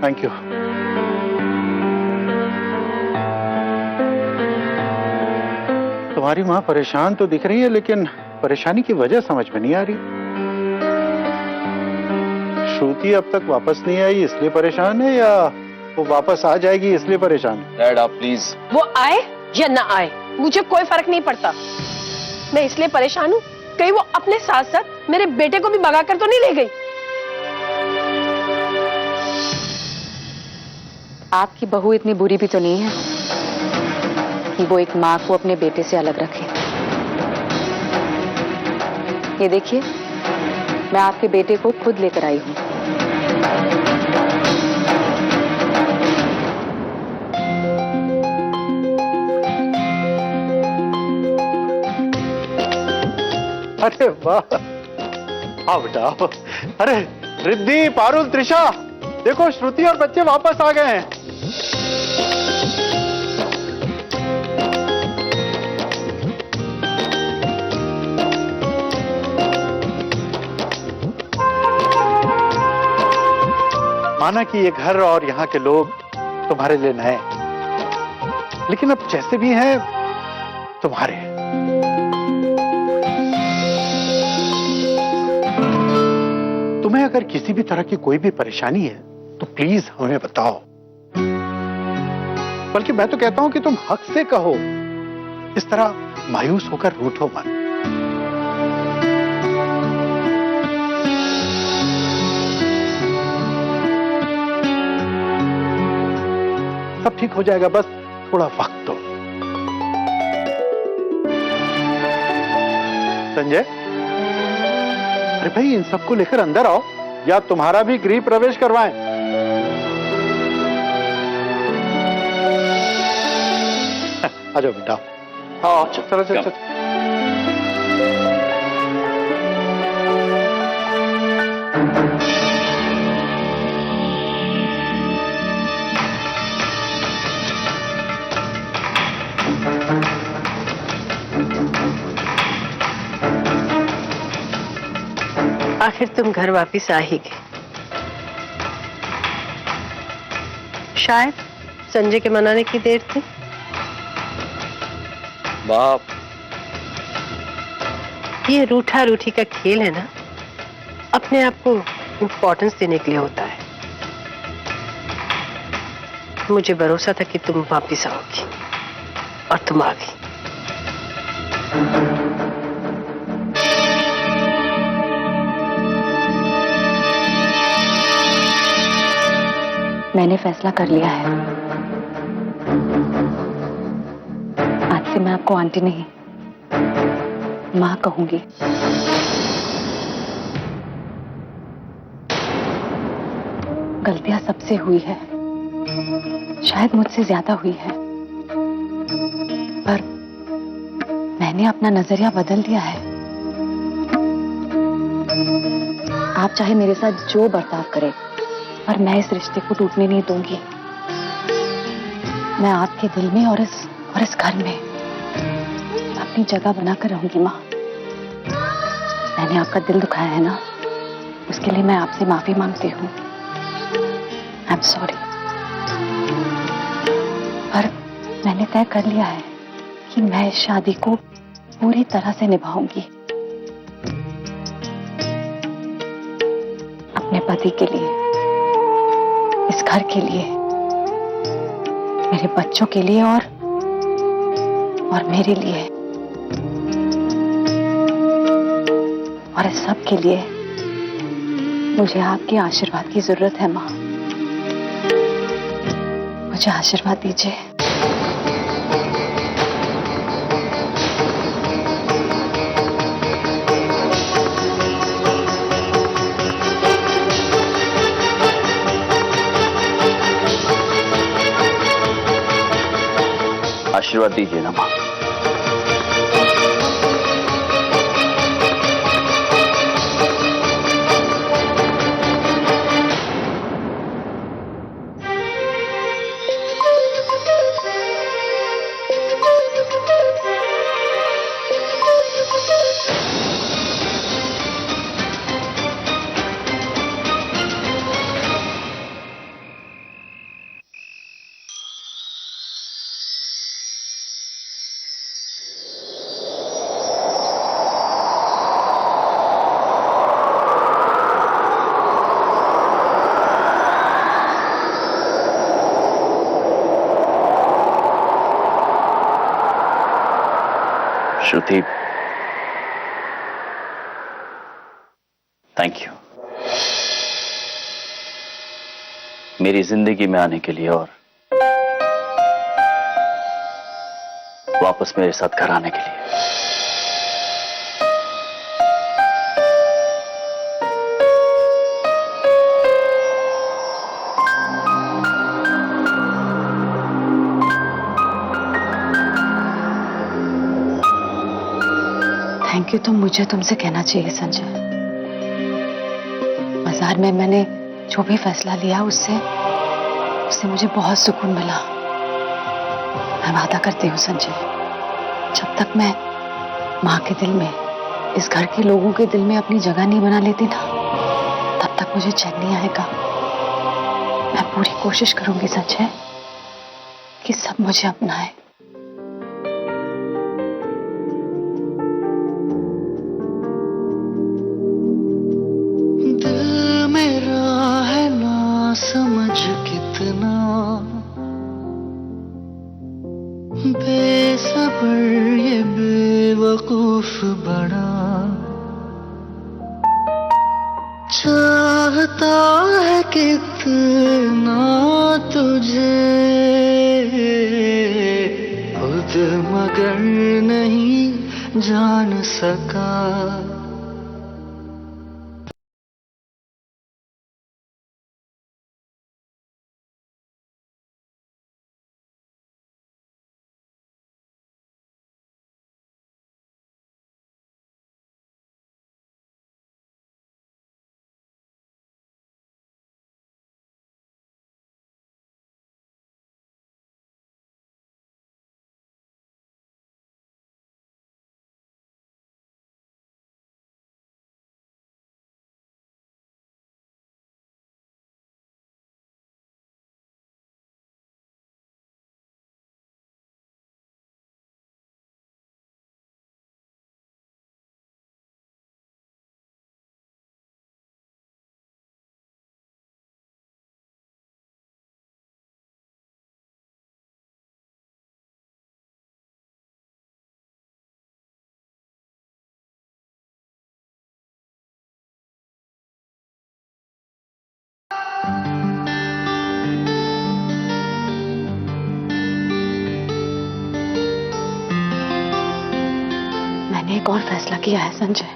Thank you. तुम्हारी माँ परेशान तो दिख रही है, लेकिन परेशानी की वजह समझ में नहीं आ रही। श्रुति अब तक वापस नहीं आई इसलिए परेशान है, या वो वापस आ जाएगी इसलिए परेशान है? डैड आप प्लीज। वो आए या ना आए मुझे कोई फर्क नहीं पड़ता। मैं इसलिए परेशान हूँ कहीं वो अपने साथ साथ मेरे बेटे को भी भगा कर तो नहीं ले गई। आपकी बहू इतनी बुरी भी तो नहीं है कि वो एक माँ को अपने बेटे से अलग रखे। ये देखिए, मैं आपके बेटे को खुद लेकर आई हूँ। अरे वाह, आओ बेटा आओ। अरे रिद्धि, पारुल, त्रिशा, देखो श्रुति और बच्चे वापस आ गए हैं। माना कि ये घर और यहाँ के लोग तुम्हारे लिए नए, लेकिन अब जैसे भी हैं तुम्हारे हैं। तुम्हें अगर किसी भी तरह की कोई भी परेशानी है तो प्लीज हमें बताओ। बल्कि मैं तो कहता हूं कि तुम हक से कहो, इस तरह मायूस होकर रूठो मत। सब ठीक हो जाएगा, बस थोड़ा वक्त दो। संजय, अरे भाई इन सबको लेकर अंदर आओ, या तुम्हारा भी गृह प्रवेश करवाएं। आ जाओ बेटा। हाँ चलो चलो चलो। आखिर तुम घर वापस आ ही गए। शायद संजय के मनाने की देर थी। बाप, ये रूठा रूठी का खेल है ना, अपने आप को इम्पोर्टेंस देने के लिए होता है। मुझे भरोसा था कि तुम वापस आओगी और तुम आ गई। मैंने फैसला कर लिया है। आज से मैं आपको आंटी नहीं, माँ कहूंगी। गलतियां सबसे हुई है, शायद मुझसे ज्यादा हुई है, पर मैंने अपना नजरिया बदल दिया है। आप चाहे मेरे साथ जो बर्ताव करें, पर मैं इस रिश्ते को टूटने नहीं दूंगी। मैं आपके दिल में और इस घर में अपनी जगह बनाकर रहूंगी माँ। मैंने आपका दिल दुखाया है ना, उसके लिए मैं आपसे माफी मांगती हूँ। I am sorry. पर मैंने तय कर लिया है कि मैं इस शादी को पूरी तरह से निभाऊंगी, अपने पति के लिए, इस घर के लिए, मेरे बच्चों के लिए और मेरे लिए, और इस सब के लिए मुझे आपके आशीर्वाद की जरूरत है माँ। मुझे आशीर्वाद दीजिए। आशीर्वाद दीजिए ना माँ। श्रुति, थैंक यू मेरी जिंदगी में आने के लिए और वापस मेरे साथ घर आने के लिए। थैंक यू तो मुझे तुमसे कहना चाहिए संजय। बाजार में मैंने जो भी फैसला लिया उससे मुझे बहुत सुकून मिला। मैं वादा करती हूँ संजय, जब तक मैं माँ के दिल में, इस घर के लोगों के दिल में अपनी जगह नहीं बना लेती ना, तब तक मुझे चैन नहीं आएगा। मैं पूरी कोशिश करूंगी संजय कि सब मुझे अपनाए। दिल मेरा है ना समझ कितना बेसब्र ये बेवकूफ बड़ा, चाहता है कितना तुझे खुद मगर नहीं जान सका। मैंने एक और फैसला किया है संजय।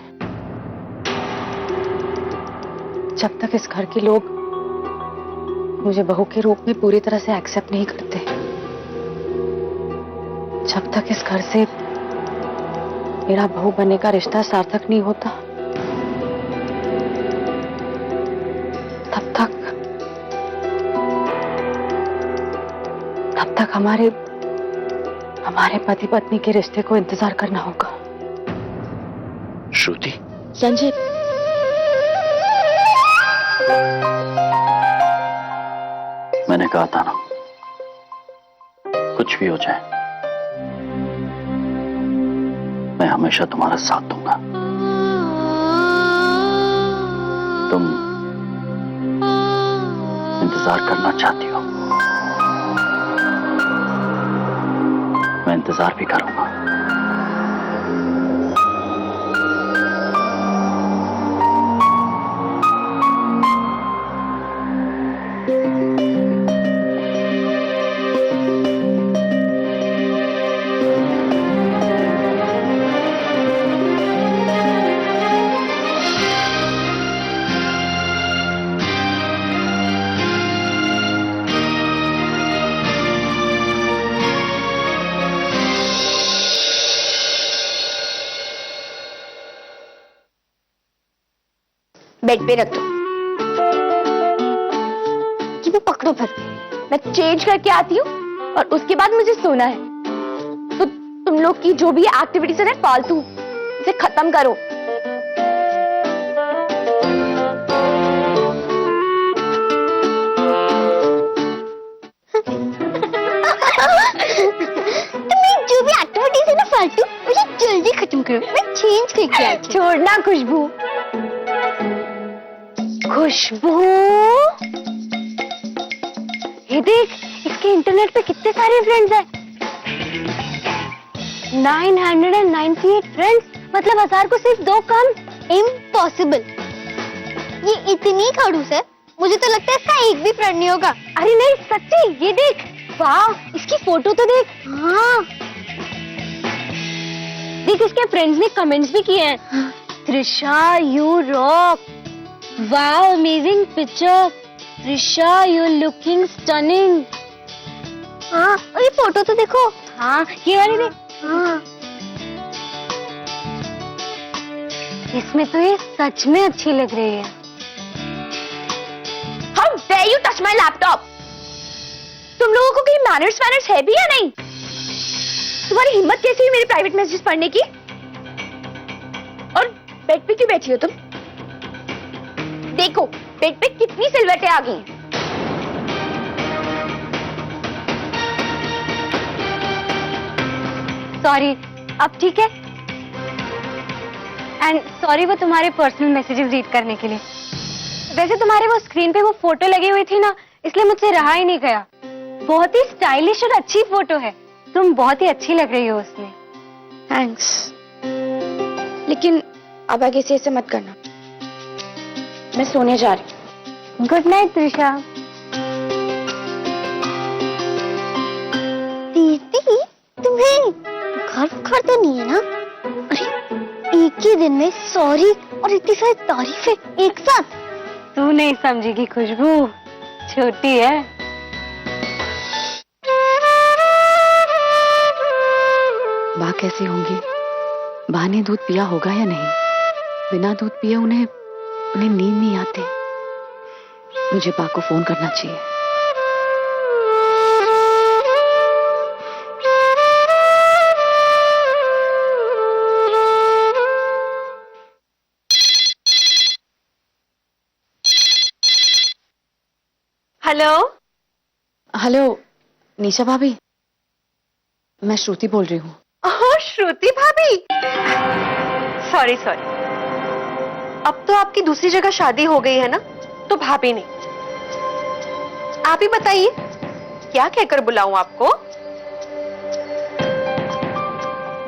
जब तक इस घर के लोग मुझे बहू के रूप में पूरी तरह से एक्सेप्ट नहीं करते, जब तक इस घर से मेरा बहू बनने का रिश्ता सार्थक नहीं होता, तब तक हमारे पति पत्नी के रिश्ते को इंतजार करना होगा। श्रुति, संजय, मैंने कहा था ना, कुछ भी हो जाए मैं हमेशा तुम्हारा साथ दूंगा। तुम इंतजार करना चाहती हो, मैं इंतजार भी करूंगा। बेड पे रख दो। कि वो पकड़ो फिर, मैं चेंज करके आती हूँ और उसके बाद मुझे सोना है। तो तुम लोग की जो भी एक्टिविटीज है फालतू, इसे खत्म करो। तुम्हें जो भी एक्टिविटीज है ना फालतू, मुझे जल्दी खत्म करो, मैं चेंज करके आती हूँ। छोड़ना खुशबू। खुशबू, ये देख, इसके इंटरनेट पे कितने सारे फ्रेंड्स हैं। 998 फ्रेंड्स, मतलब 1000 को सिर्फ 2 कम। इम्पॉसिबल। ये इतनी खड़ूस है, मुझे तो लगता है इसका एक भी फ्रेंड नहीं होगा। अरे नहीं सच्ची, ये देख, वाह इसकी फोटो तो देख। हाँ देख, इसके फ्रेंड्स ने कमेंट्स भी किए हैं। Trisha you rock, wow amazing picture, Trisha you looking stunning. हाँ और ये फोटो तो देखो। हाँ ये वाली देख। हाँ इसमें तो ये सच में अच्छी लग रही है। How dare you touch my laptop? तुम लोगों को कहीं मैनर्स है भी या नहीं? तुम्हारी हिम्मत कैसी हुई मेरे प्राइवेट मैसेज पढ़ने की? और बेड पे क्यों बैठी हो तुम? देखो बेड पे कितनी सिलवटें आ गई। सॉरी, अब ठीक है? एंड सॉरी वो तुम्हारे पर्सनल मैसेजेस रीड करने के लिए। वैसे तुम्हारे वो स्क्रीन पे वो फोटो लगी हुई थी ना, इसलिए मुझसे रहा ही नहीं गया। बहुत ही स्टाइलिश और अच्छी फोटो है, तुम बहुत ही अच्छी लग रही हो उसमें। थैंक्स, लेकिन अब आगे से ऐसे मत करना। मैं सोने जा रही हूँ। Good night Trisha. दीदी तुम्हें घर तो नहीं है ना? अरे एक ही दिन में सॉरी और इतनी सारी तारीफें एक साथ। तू नहीं समझेगी खुशबू, छोटी है। बा कैसी होंगी? बा ने दूध पिया होगा या नहीं? बिना दूध पिए उन्हें नींद नहीं आती। मुझे बा को फोन करना चाहिए। हेलो हेलो निशा भाभी, मैं श्रुति बोल रही हूँ। ओह श्रुति भाभी, सॉरी। अब तो आपकी दूसरी जगह शादी हो गई है ना, तो भाभी नहीं। आप ही बताइए क्या कहकर बुलाऊं आपको?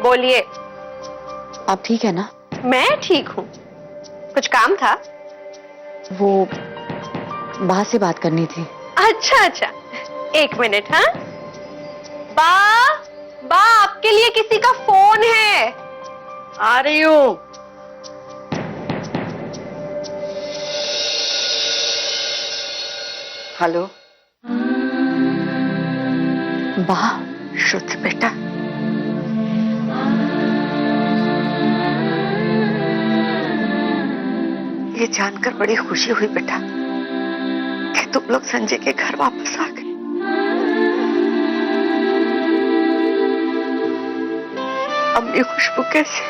बोलिए। आप ठीक है ना? मैं ठीक हूँ। कुछ काम था? वो बा से बात करनी थी। अच्छा, 1 मिनट। हाँ बा आपके लिए किसी का फोन है। आ रही हूँ। हेलो बा, श्रुति बेटा, ये जानकर बड़ी खुशी हुई बेटा कि तुम लोग संजय के घर वापस आ गए। अम्मी खुशबू कैसे?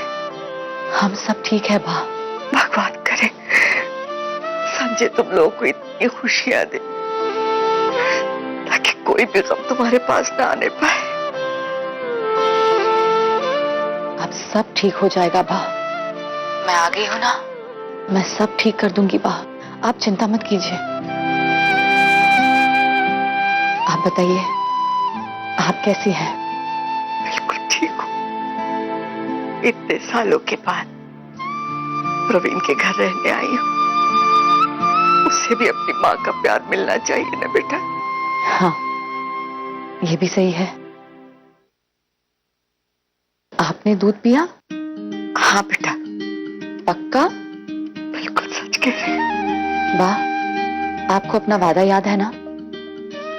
हम सब ठीक है बा। भगवान करे संजय तुम लोगों को इतनी खुशियां दे ताकि कोई भी गम तुम्हारे पास ना आने पाए। अब सब ठीक हो जाएगा बा। मैं आ गई हूँ ना, मैं सब ठीक कर दूंगी बा। आप चिंता मत कीजिए। आप बताइए, आप कैसी हैं? बिल्कुल ठीक हूँ। इतने सालों के बाद प्रवीण के घर रहने आई हूँ। उसे भी अपनी माँ का प्यार मिलना चाहिए ना बेटा। हाँ, ये भी सही है। आपने दूध पिया? हाँ बेटा, पक्का? बिल्कुल सच कह रही है। बा, आपको अपना वादा याद है ना?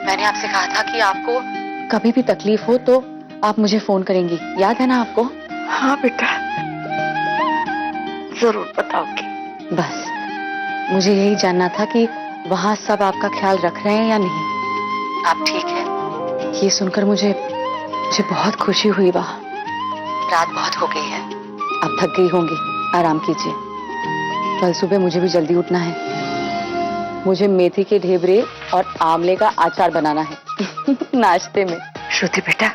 मैंने आपसे कहा था कि आपको कभी भी तकलीफ हो तो आप मुझे फोन करेंगी, याद है ना आपको? हाँ बेटा, जरूर बताओगी। बस मुझे यही जानना था कि वहां सब आपका ख्याल रख रहे हैं या नहीं। आप ठीक है? ये सुनकर मुझे बहुत खुशी हुई बा। रात बहुत हो गई है, अब थक गई होंगी, आराम कीजिए। कल सुबह मुझे भी जल्दी उठना है। मुझे मेथी के ढेबरे और आंवले का अचार बनाना है नाश्ते में। श्रुति बेटा,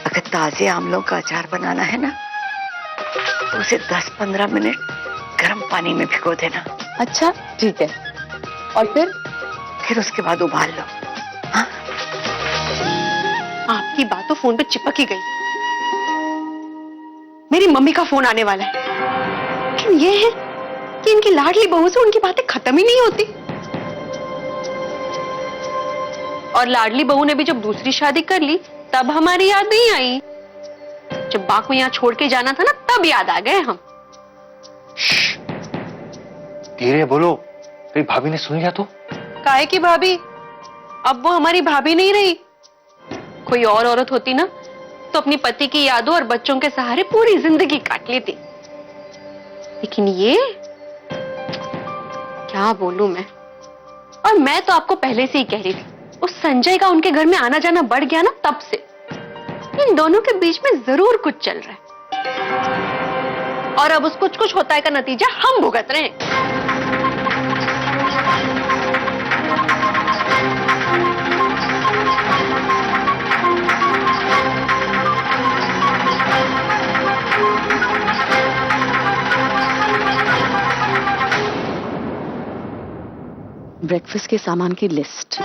अगर ताजे आंवलों का अचार बनाना है ना तो उसे 10-15 मिनट गर्म पानी में भिगो देना। अच्छा ठीक है, और फिर उसके बाद उबाल लो। हाँ? आपकी बात तो फोन पे चिपक ही गई। मेरी मम्मी का फोन आने वाला है। लेकिन ये है कि इनकी लाडली बहू से उनकी बातें खत्म ही नहीं होती। और लाडली बहू ने भी जब दूसरी शादी कर ली तब हमारी याद नहीं आई। जब बा को यहाँ छोड़ के जाना था ना, तब याद आ गए हम। धीरे बोलो, कहीं भाभी ने सुन लिया तो। काहे की भाभी? अब वो हमारी भाभी नहीं रही। कोई और औरत होती ना तो अपनी पति की यादों और बच्चों के सहारे पूरी जिंदगी काट लेती। लेकिन ये क्या बोलूं मैं। और मैं तो आपको पहले से ही कह रही थी, उस संजय का उनके घर में आना जाना बढ़ गया ना, तब से इन दोनों के बीच में जरूर कुछ चल रहा है। और अब उस कुछ कुछ होता है का नतीजा हम भुगत रहे हैं। ब्रेकफास्ट के सामान की लिस्ट।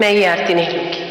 मैं ये आरती नहीं लूंगी।